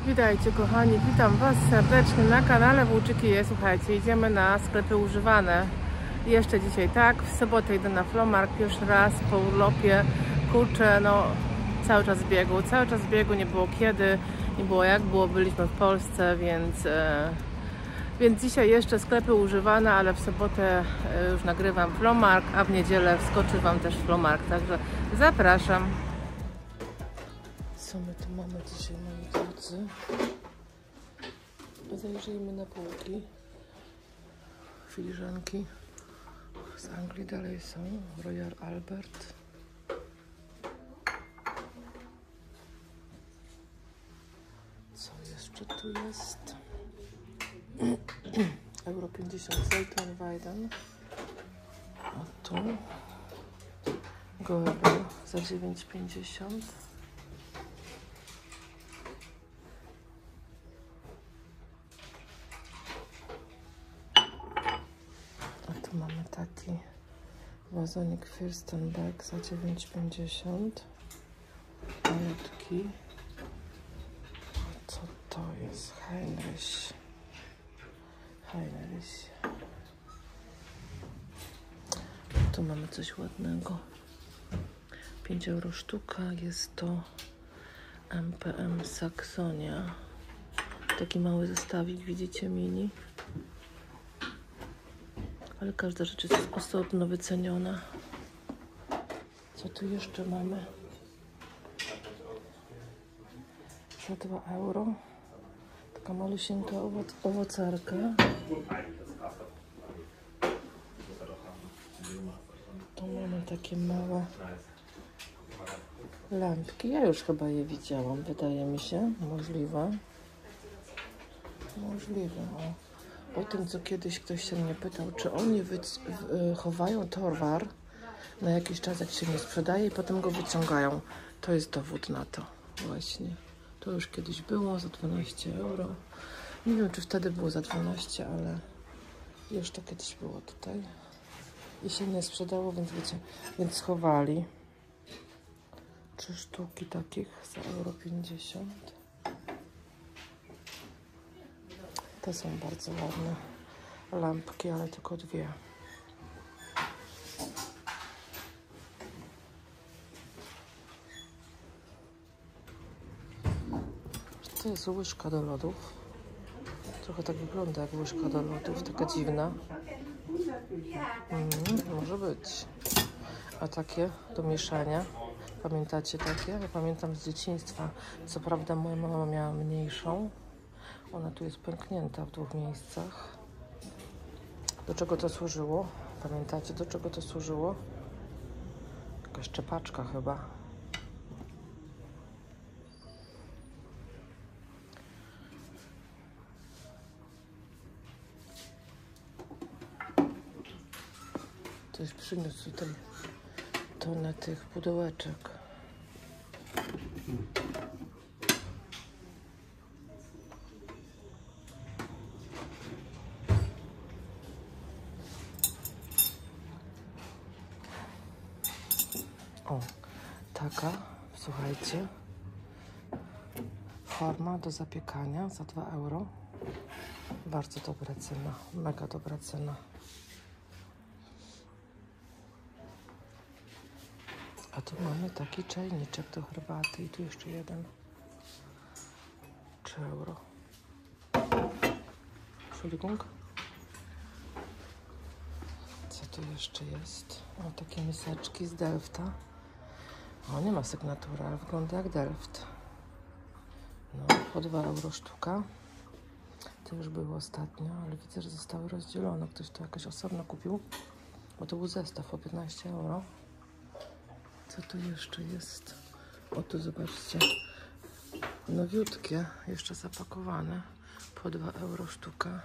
Witajcie kochani, witam Was serdecznie na kanale Włóczyki Je. Słuchajcie, idziemy na sklepy używane. Jeszcze dzisiaj tak, w sobotę idę na Flomark, pierwszy raz po urlopie. Kurczę, no cały czas w biegu, nie było kiedy, nie było jak było, byliśmy w Polsce, więc dzisiaj jeszcze sklepy używane, ale w sobotę już nagrywam Flomark, a w niedzielę wskoczy Wam też Flomark, także zapraszam. Co my tu mamy dzisiaj, moi drodzy? Zajrzyjmy na półki. Filiżanki z Anglii dalej są. Royal Albert. Co jeszcze tu jest? Euro 50 Zoltan Weiden. A tu Goebel za 9,50. Tu mamy taki wazonik Fürstenberg za 9,50. Malutki. Co to jest? Heinrich. Tu mamy coś ładnego. 5 euro sztuka. Jest to MPM Saksonia. Taki mały zestawik, widzicie, mini. Ale każda rzecz jest osobno wyceniona. Co tu jeszcze mamy? Za 2 euro. Taka malusieńka owocarka. Tu mamy takie małe lampki. Ja już chyba je widziałam, wydaje mi się. Możliwe. O tym, co kiedyś ktoś się mnie pytał, czy oni chowają towar na jakiś czas, jak się nie sprzedaje i potem go wyciągają. To jest dowód na to właśnie. To już kiedyś było za 12 euro. Nie wiem, czy wtedy było za 12, ale już to kiedyś było tutaj. I się nie sprzedało, więc wiecie, więc schowali. 3 sztuki takich za euro 50. To są bardzo ładne lampki, ale tylko 2. To jest łyżka do lodów. Trochę tak wygląda jak łyżka do lodów, taka dziwna. Może być. A takie do mieszania. Pamiętacie takie? Ja pamiętam z dzieciństwa. Co prawda moja mama miała mniejszą. Ona tu jest pęknięta w 2 miejscach. Do czego to służyło? Pamiętacie, do czego to służyło? Jakaś czepaczka chyba. Ktoś przyniósł tutaj tonę tych pudełeczek. O, taka, słuchajcie, forma do zapiekania za 2 euro. Bardzo dobra cena, mega dobra cena. A tu mamy taki czajniczek do herbaty i tu jeszcze jeden. 3 euro. Entschuldigung. Co tu jeszcze jest? O, takie miseczki z Delfta. O, nie ma sygnatury, ale wygląda jak Delft. No, po 2 euro sztuka. To już było ostatnio, ale widzę, że zostały rozdzielone. Ktoś to jakoś osobno kupił, bo to był zestaw o 15 euro. Co tu jeszcze jest? O, tu zobaczcie. Nowiutkie, jeszcze zapakowane. Po 2 euro sztuka.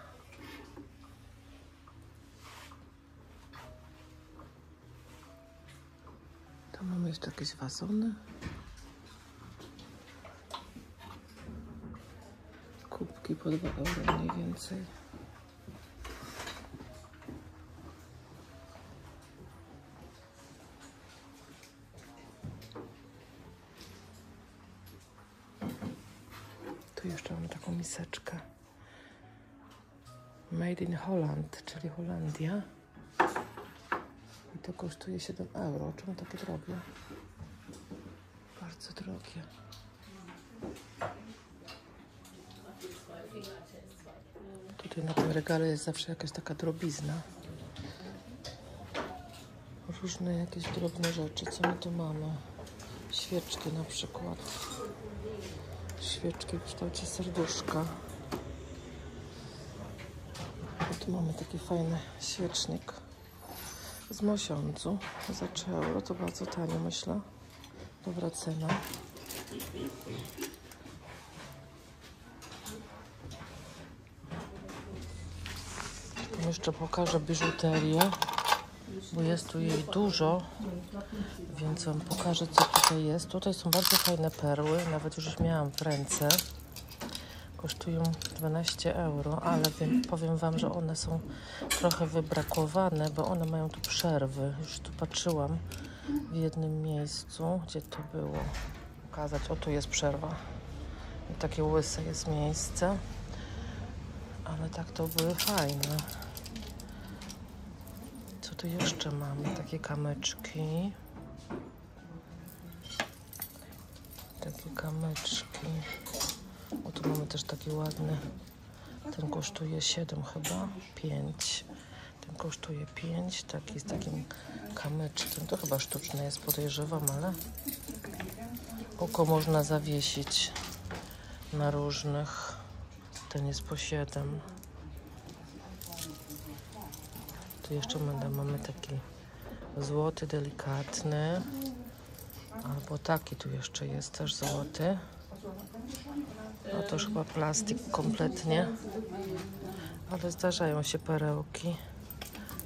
Tu mamy jeszcze jakieś wazony. Kubki po 2 euro mniej więcej. Tu jeszcze miseczkę. Made in Holland, czyli Holandia. I to kosztuje 7 euro. Czemu takie drogie? Bardzo drogie. Tutaj na tym regale jest zawsze jakaś taka drobizna. Różne jakieś drobne rzeczy. Co my tu mamy? Świeczki na przykład. Świeczki w kształcie serduszka. A tu mamy taki fajny świecznik z mosiądzu za 3 euro. To bardzo tanio, myślę. Dobra cena. Jeszcze pokażę biżuterię, bo jest tu jej dużo, więc wam pokażę, co tutaj jest. Tutaj są bardzo fajne perły, nawet już miałam w ręce. Kosztują 12 euro, ale powiem wam, że one są trochę wybrakowane, bo one mają tu przerwy. Już tu patrzyłam w jednym miejscu, gdzie to było. Pokazać, o tu jest przerwa. I takie łyse jest miejsce. Ale tak to były fajne. Co tu jeszcze mamy? Takie kamyczki. Takie kamyczki. O, tu mamy też taki ładny. Ten kosztuje 7 chyba. 5. Ten kosztuje 5. Taki z takim kamyczkiem. To chyba sztuczne jest, podejrzewam, ale oko można zawiesić na różnych. Ten jest po 7. Tu jeszcze mamy taki złoty, delikatny. Albo taki tu jeszcze jest też złoty. No to już chyba plastik kompletnie. Ale zdarzają się perełki.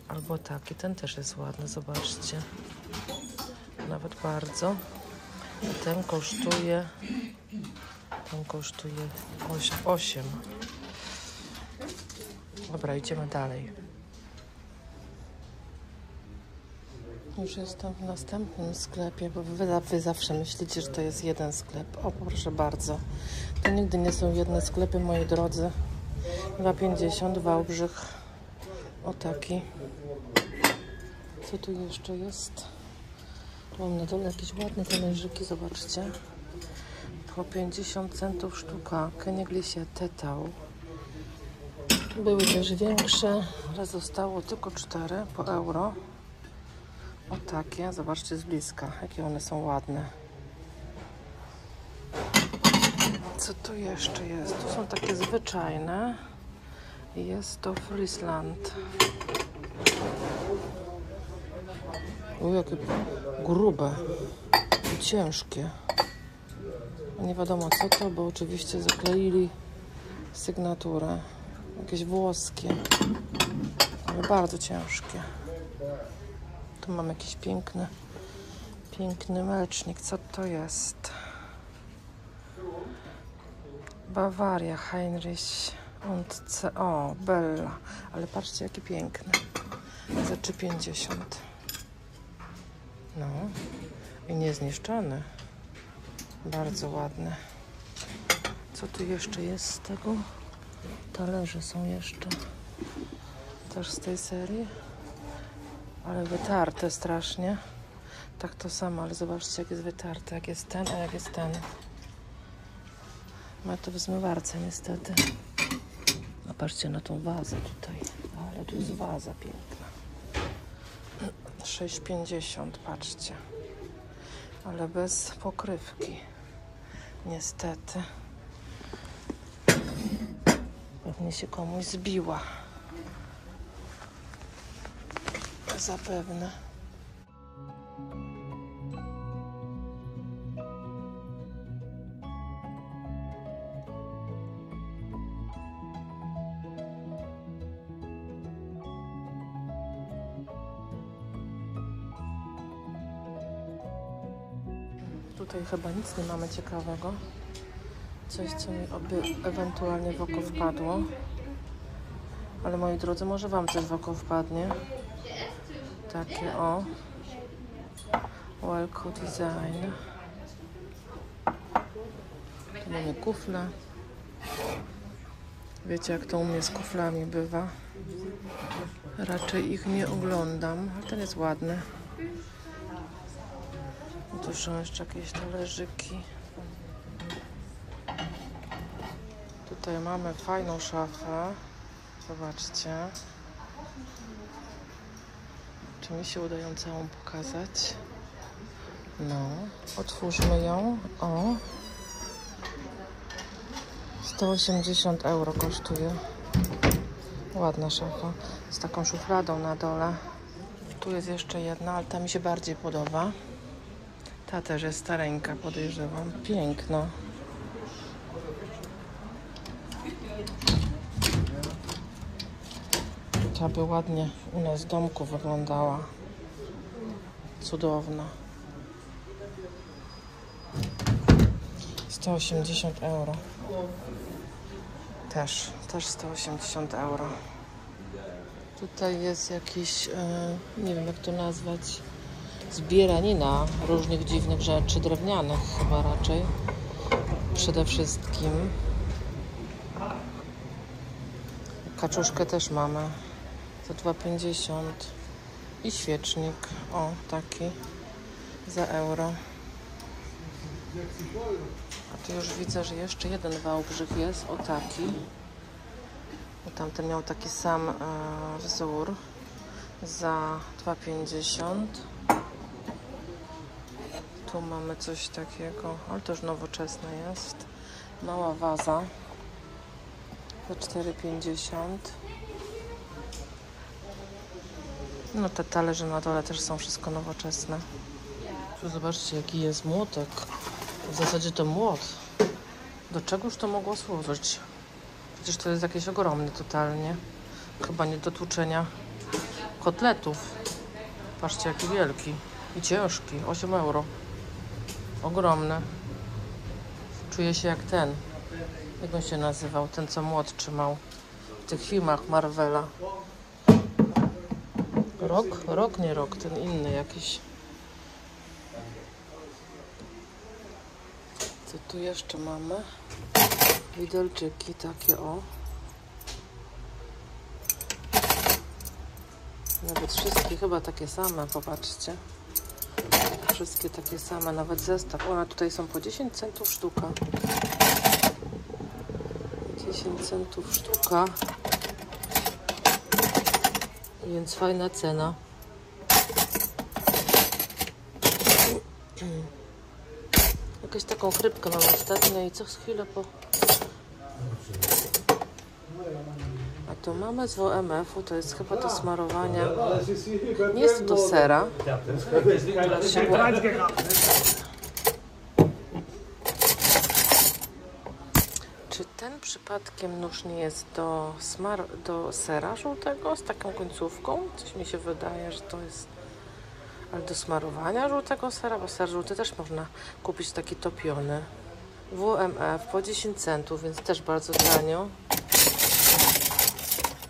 Albo taki. Ten też jest ładny, zobaczcie. Nawet bardzo. I ten kosztuje 8. Dobra, idziemy dalej. Już jestem w następnym sklepie, bo wy zawsze myślicie, że to jest jeden sklep. O, proszę bardzo. To nigdy nie są jedne sklepy, moi drodzy. 2,50 Wałbrzych. O taki. Co tu jeszcze jest? Tu mam na dole jakieś ładne talerzyki, zobaczcie. Po 50 centów sztuka. Kenneglisie Tetał. Były też większe, ale zostało tylko 4 po euro. O takie, zobaczcie z bliska, jakie one są ładne. Co tu jeszcze jest? Tu są takie zwyczajne. Jest to Friesland. O, jakie grube i ciężkie. Nie wiadomo co to, bo oczywiście zakleili sygnaturę. Jakieś włoskie, ale bardzo ciężkie. Tu mam jakiś piękny mlecznik. Co to jest? Bawaria, Heinrich und C. O, Bella. Ale patrzcie, jakie piękne. Za 3,50. No. I niezniszczone. Bardzo ładne. Co tu jeszcze jest z tego? Talerze są jeszcze. Też z tej serii. Ale wytarte strasznie. Tak to samo, ale zobaczcie, jak jest wytarte. Jak jest ten, a jak jest ten. Ma to w zmywarce niestety. A patrzcie na tą wazę tutaj. Ale tu jest waza piękna. 6,50, patrzcie. Ale bez pokrywki. Niestety. Pewnie się komuś zbiła. Zapewne. Tutaj chyba nic nie mamy ciekawego. Coś, co mi ewentualnie w oko wpadło. Ale moi drodzy, może wam coś w oko wpadnie. Takie o. Welco Design. Tu mamy kufle. Wiecie, jak to u mnie z kuflami bywa. Raczej ich nie oglądam, ale ten jest ładny. Tu są jeszcze jakieś talerzyki. Tutaj mamy fajną szafę. Zobaczcie. Czy mi się uda ją całą pokazać? No, otwórzmy ją. O. 180 € kosztuje. Ładna szafa. Z taką szufladą na dole. Tu jest jeszcze jedna, ale ta mi się bardziej podoba. Ta też jest stareńka, podejrzewam. Piękna. Ta by ładnie u nas w domku wyglądała. Cudowna. 180 €. Też 180 €. Tutaj jest jakiś, nie wiem jak to nazwać, zbieranina różnych dziwnych rzeczy, drewnianych chyba raczej. Przede wszystkim. Kaczuszkę też mamy za 2,50 € i świecznik, o taki, za euro. A tu już widzę, że jeszcze jeden wałbrzych jest, o taki. Bo tamten miał taki sam wzór za 2,50 €. Tu mamy coś takiego, ale to już nowoczesne jest. Mała waza za 4,50 €. No te talerze na dole też są wszystko nowoczesne. Tu zobaczcie, jaki jest młotek. W zasadzie to młot. Do czegoż to mogło służyć? Przecież to jest jakieś ogromne totalnie. Chyba nie do tłuczenia kotletów. Patrzcie, jaki wielki i ciężki. 8 €. Ogromny. Czuję się jak ten. Jak on się nazywał? Ten, co młot trzymał w tych filmach Marvela. Rok? Nie rok. Ten inny jakiś. Co tu jeszcze mamy? Widelczyki takie, o. Nawet wszystkie chyba takie same, popatrzcie. Wszystkie takie same, nawet zestaw. One tutaj są po 10 centów sztuka. 10 centów sztuka. Więc fajna cena. Jakąś taką chrypkę mam ostatnio i co chwilę po... A tu mamy z WMF-u, to jest chyba do smarowania. Nie jest to do sera. Czy ten przypadkiem nóż nie jest do sera żółtego z taką końcówką? Coś mi się wydaje, że to jest... Ale do smarowania żółtego sera, bo ser żółty też można kupić taki topiony. WMF po 10 centów, więc też bardzo tanio.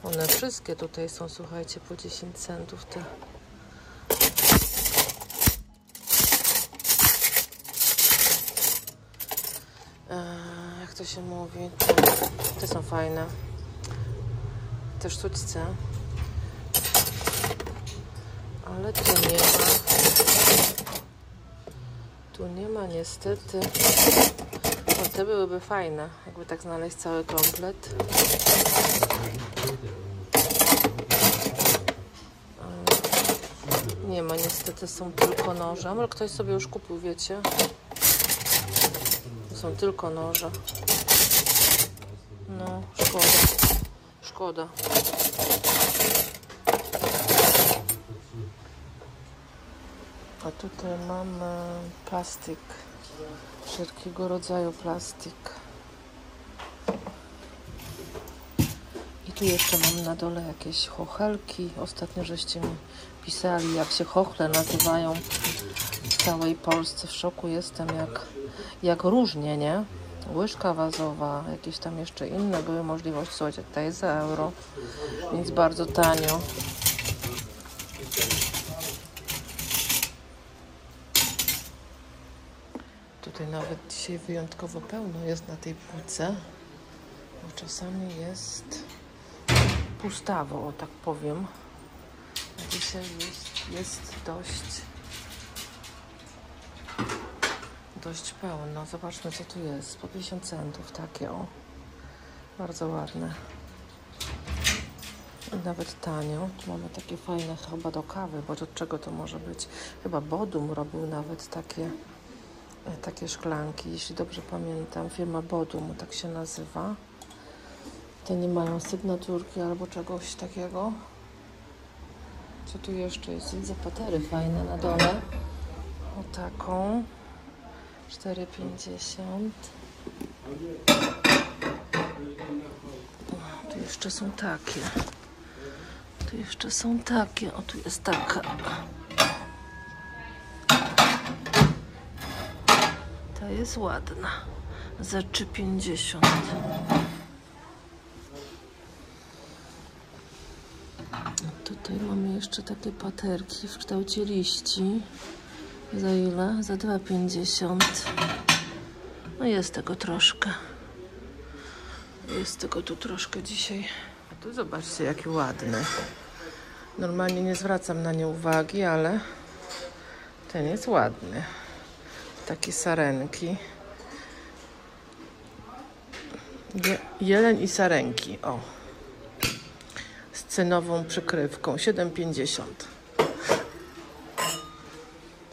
One wszystkie tutaj są, słuchajcie, po 10 centów te. Jak to się mówi? Te są fajne. Te sztućce. Ale tu nie ma. Tu nie ma niestety. O, te byłyby fajne, jakby tak znaleźć cały komplet. Nie ma niestety, są tylko noże. A może ktoś sobie już kupił, wiecie? To są tylko noże. No, szkoda. Szkoda. A tutaj mamy plastik. Wszelkiego rodzaju plastik. I tu jeszcze mam na dole jakieś chochelki. Ostatnio żeście mi pisali, jak się chochle nazywają w całej Polsce. W szoku jestem, jak różnie, nie? Łyżka wazowa, jakieś tam jeszcze inne były możliwości. Słuchajcie, ta jest za euro, więc bardzo tanio. Tutaj nawet dzisiaj wyjątkowo pełno jest na tej półce. Bo czasami jest pustawo, o tak powiem. A dzisiaj jest dość pełno. Zobaczmy, co tu jest. Po 50 centów takie, o. Bardzo ładne. I nawet tanio. Tu mamy takie fajne chyba do kawy, bo od czego to może być? Chyba Bodum robił nawet takie szklanki, jeśli dobrze pamiętam. Firma Bodum, tak się nazywa. Te nie mają sygnaturki albo czegoś takiego. Co tu jeszcze jest? Widzę patery fajne na dole. O taką. 4,50. Tu jeszcze są takie. Tu jeszcze są takie. O, tu jest taka. Ta jest ładna. Za 3,50. Tutaj mamy jeszcze takie paterki w kształcie liści. Za ile? Za 2,50. No jest tego troszkę. Jest tego tu troszkę dzisiaj. A tu zobaczcie, jaki ładny. Normalnie nie zwracam na nie uwagi, ale ten jest ładny. Takie sarenki. Jeleń i sarenki. O. Z cynową przykrywką. 7,50.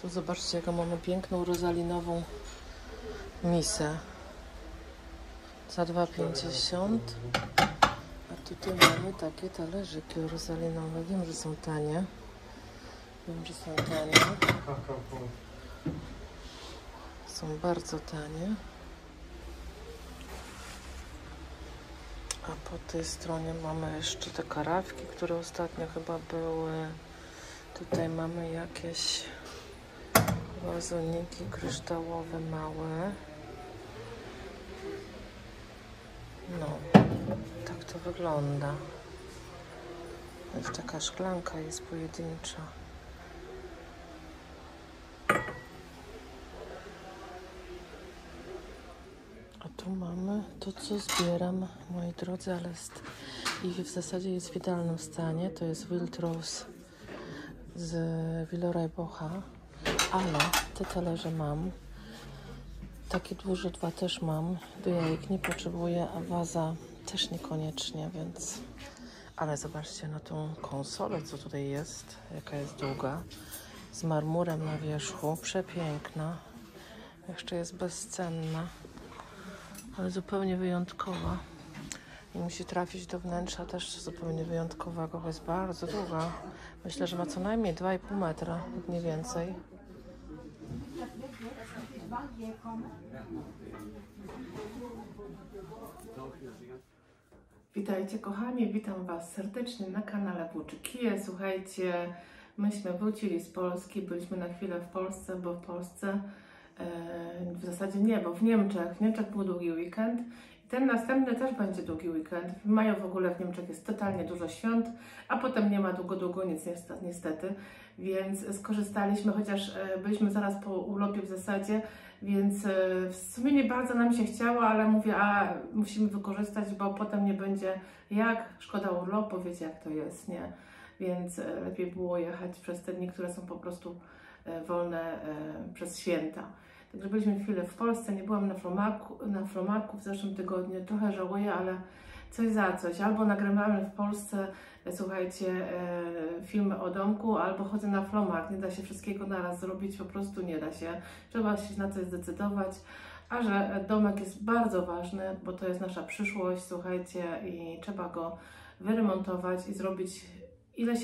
Tu zobaczcie, jaką mamy piękną rozalinową misę. Za 2,50. A tutaj mamy takie talerzyki rozalinowe. Wiem, że są tanie. Są bardzo tanie. A po tej stronie mamy jeszcze te karafki, które ostatnio chyba były. Tutaj mamy jakieś wazoniki kryształowe małe. No, tak to wygląda. Już taka szklanka jest pojedyncza. A tu mamy to, co zbieram, moi drodzy, ale i w zasadzie jest w idealnym stanie. To jest Wild Rose z Villeroy-Bocha, ale te talerze mam. Takie duże dwa też mam. Do jajek nie potrzebuję, a waza też niekoniecznie, więc... Ale zobaczcie na tą konsolę, co tutaj jest. Jaka jest długa. Z marmurem na wierzchu. Przepiękna. Jeszcze jest bezcenna. Ale zupełnie wyjątkowa. I musi trafić do wnętrza też zupełnie wyjątkowego, bo jest bardzo długa. Myślę, że ma co najmniej 2,5 metra, mniej więcej. Witajcie kochani, witam Was serdecznie na kanale Włóczy Kije. Słuchajcie, myśmy wrócili z Polski, byliśmy na chwilę w Polsce, bo w Polsce, w zasadzie nie, bo w Niemczech był długi weekend. I ten następny też będzie długi weekend. W maju w ogóle w Niemczech jest totalnie dużo świąt, a potem nie ma długo nic niestety. Więc skorzystaliśmy, chociaż byliśmy zaraz po urlopie w zasadzie, więc w sumie nie bardzo nam się chciało, ale mówię, a musimy wykorzystać, bo potem nie będzie jak, szkoda urlopu, wiecie jak to jest, nie? Więc lepiej było jechać przez te dni, które są po wolne przez święta. Także byliśmy chwilę w Polsce, nie byłam na Fromarku w zeszłym tygodniu, trochę żałuję, ale coś za coś. Albo nagrywamy w Polsce, słuchajcie, filmy o domku, albo chodzę na Fromark. Nie da się wszystkiego naraz zrobić, po prostu nie da się. Trzeba się na coś zdecydować. A że domek jest bardzo ważny, bo to jest nasza przyszłość, słuchajcie, i trzeba go wyremontować i zrobić ile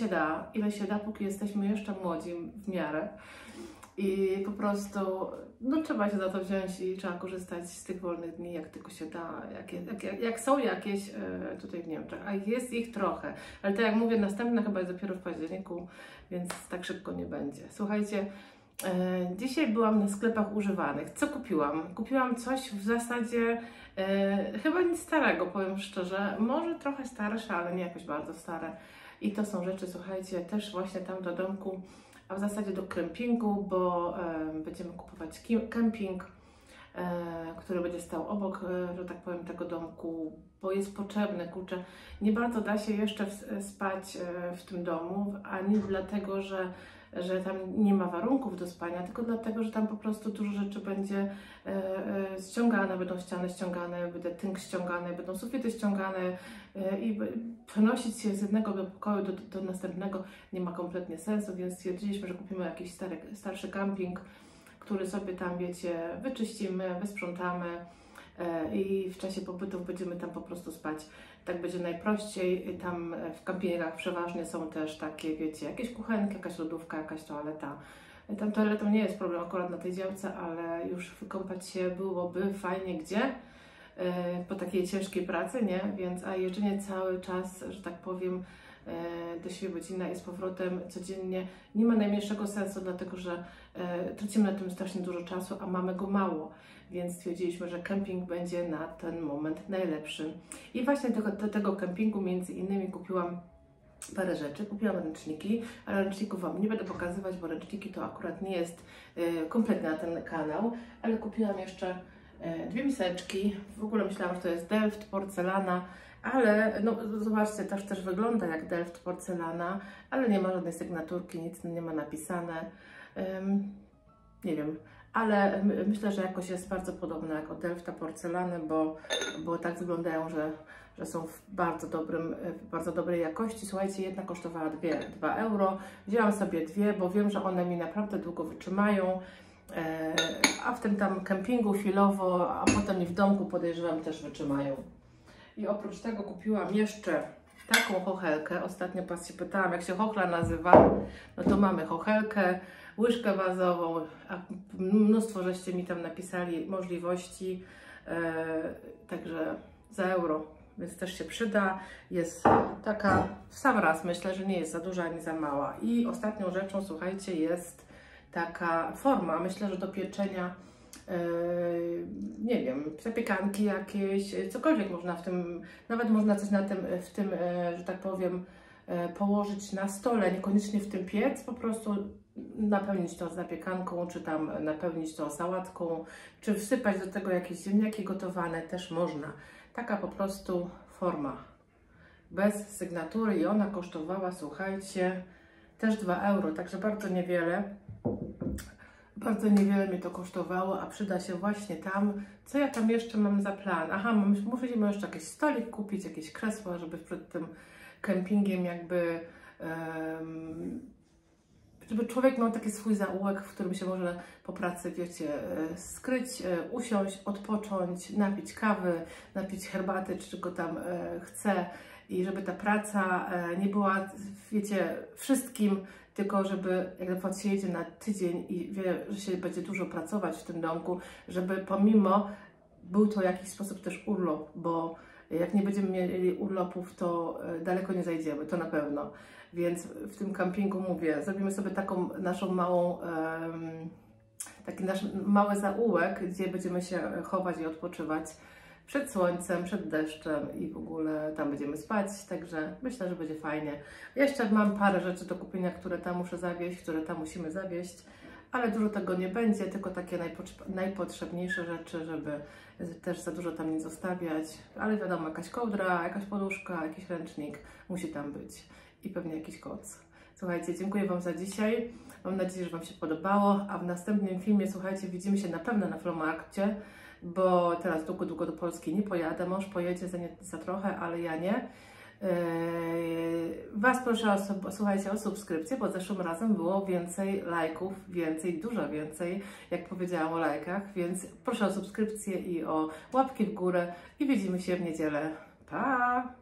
się da, póki jesteśmy jeszcze młodzi w miarę. I po prostu, no trzeba się za to wziąć i trzeba korzystać z tych wolnych dni, jak tylko się da, jak są jakieś tutaj w Niemczech, a jest ich trochę. Ale tak jak mówię, następna chyba jest dopiero w październiku, więc tak szybko nie będzie. Słuchajcie, dzisiaj byłam na sklepach używanych. Co kupiłam? Kupiłam coś w zasadzie chyba nic starego, powiem szczerze. Może trochę starsze, ale nie jakoś bardzo stare. I to są rzeczy, słuchajcie, też właśnie tam do domku, a w zasadzie do kempingu, bo będziemy kupować kemping, który będzie stał obok, że tak powiem, tego domku bo jest potrzebne, kurczę. Nie bardzo da się jeszcze spać w tym domu, ani dlatego, że tam nie ma warunków do spania, tylko dlatego, że tam po prostu dużo rzeczy będzie ściągane, będą ściany ściągane, będzie tynk ściągany, będą sufity ściągane i przenosić się z jednego pokoju do następnego nie ma kompletnie sensu, więc stwierdziliśmy, że kupimy jakiś starszy camping, który sobie tam, wiecie, wyczyścimy, wysprzątamy i w czasie pobytów będziemy tam po prostu spać. Tak będzie najprościej. Tam w kampingach przeważnie są też takie, wiecie, jakieś kuchenki, jakaś lodówka, jakaś toaleta. Tam toaletą nie jest problem akurat na tej działce, ale już wykąpać się byłoby fajnie gdzie po takiej ciężkiej pracy, nie? Więc a jeżdżenie cały czas, że tak powiem, do Świebodzina i z powrotem codziennie nie ma najmniejszego sensu, dlatego że tracimy na tym strasznie dużo czasu, a mamy go mało. Więc stwierdziliśmy, że kemping będzie na ten moment najlepszy. I właśnie do tego kempingu między innymi kupiłam parę rzeczy. Kupiłam ręczniki, ale ręczników Wam nie będę pokazywać, bo ręczniki to akurat nie jest kompletnie na ten kanał, ale kupiłam jeszcze dwie miseczki. W ogóle myślałam, że to jest Delft, porcelana, ale no zobaczcie, też wygląda jak Delft, porcelana, ale nie ma żadnej sygnaturki, nic nie ma napisane. Nie wiem, ale myślę, że jakoś jest bardzo podobna jak od Delfta porcelany, bo tak wyglądają, że są w bardzo dobrej jakości. Słuchajcie, jedna kosztowała 2 euro. Wzięłam sobie dwie, bo wiem, że one mi naprawdę długo wytrzymają, a w tym tam kempingu chwilowo, a potem i w domku podejrzewam też wytrzymają. I oprócz tego kupiłam jeszcze taką chochelkę. Ostatnio Was się pytałam, jak się chochla nazywa. No to mamy chochelkę, łyżkę wazową, a mnóstwo żeście mi tam napisali możliwości, także za euro, więc też się przyda. Jest taka w sam raz, myślę, że nie jest za duża ani za mała. I ostatnią rzeczą, słuchajcie, jest taka forma, myślę, że do pieczenia, nie wiem, zapiekanki jakieś, cokolwiek można w tym, nawet można coś w tym, że tak powiem, położyć na stole, niekoniecznie w tym piec, po prostu napełnić to zapiekanką, czy tam napełnić to sałatką, czy wsypać do tego jakieś ziemniaki gotowane, też można. Taka po prostu forma, bez sygnatury i ona kosztowała, słuchajcie, też 2 euro, także bardzo niewiele. Bardzo niewiele mi to kosztowało, a przyda się właśnie tam. Co ja tam jeszcze mam za plan? Aha, musimy jeszcze jakiś stolik kupić, jakieś krzesła, żeby przed tym kempingiem jakby żeby człowiek miał taki swój zaułek, w którym się może po pracy, wiecie, skryć, usiąść, odpocząć, napić kawy, napić herbaty, czy czego tam chce i żeby ta praca nie była, wiecie, wszystkim, tylko żeby jak na przykład się jedzie na tydzień i wie, że się będzie dużo pracować w tym domku, żeby pomimo był to w jakiś sposób też urlop, bo jak nie będziemy mieli urlopów, to daleko nie zajdziemy, to na pewno. Więc w tym kampingu mówię, zrobimy sobie taką naszą małą, taki nasz mały zaułek, gdzie będziemy się chować i odpoczywać przed słońcem, przed deszczem i w ogóle tam będziemy spać, także myślę, że będzie fajnie. Jeszcze mam parę rzeczy do kupienia, które tam muszę zawieźć, które tam musimy zawieźć, ale dużo tego nie będzie, tylko takie najpotrzebniejsze rzeczy, żeby też za dużo tam nie zostawiać, ale wiadomo, jakaś kołdra, jakaś poduszka, jakiś ręcznik musi tam być i pewnie jakiś koc. Słuchajcie, dziękuję Wam za dzisiaj, mam nadzieję, że Wam się podobało, a w następnym filmie, słuchajcie, widzimy się na pewno na Flomarkcie, bo teraz długo do Polski nie pojadę, mąż pojedzie za trochę, ale ja nie. Was proszę słuchajcie, o subskrypcję, bo zeszłym razem było więcej lajków, dużo więcej, jak powiedziałam o lajkach, więc proszę o subskrypcję i o łapki w górę i widzimy się w niedzielę. Pa!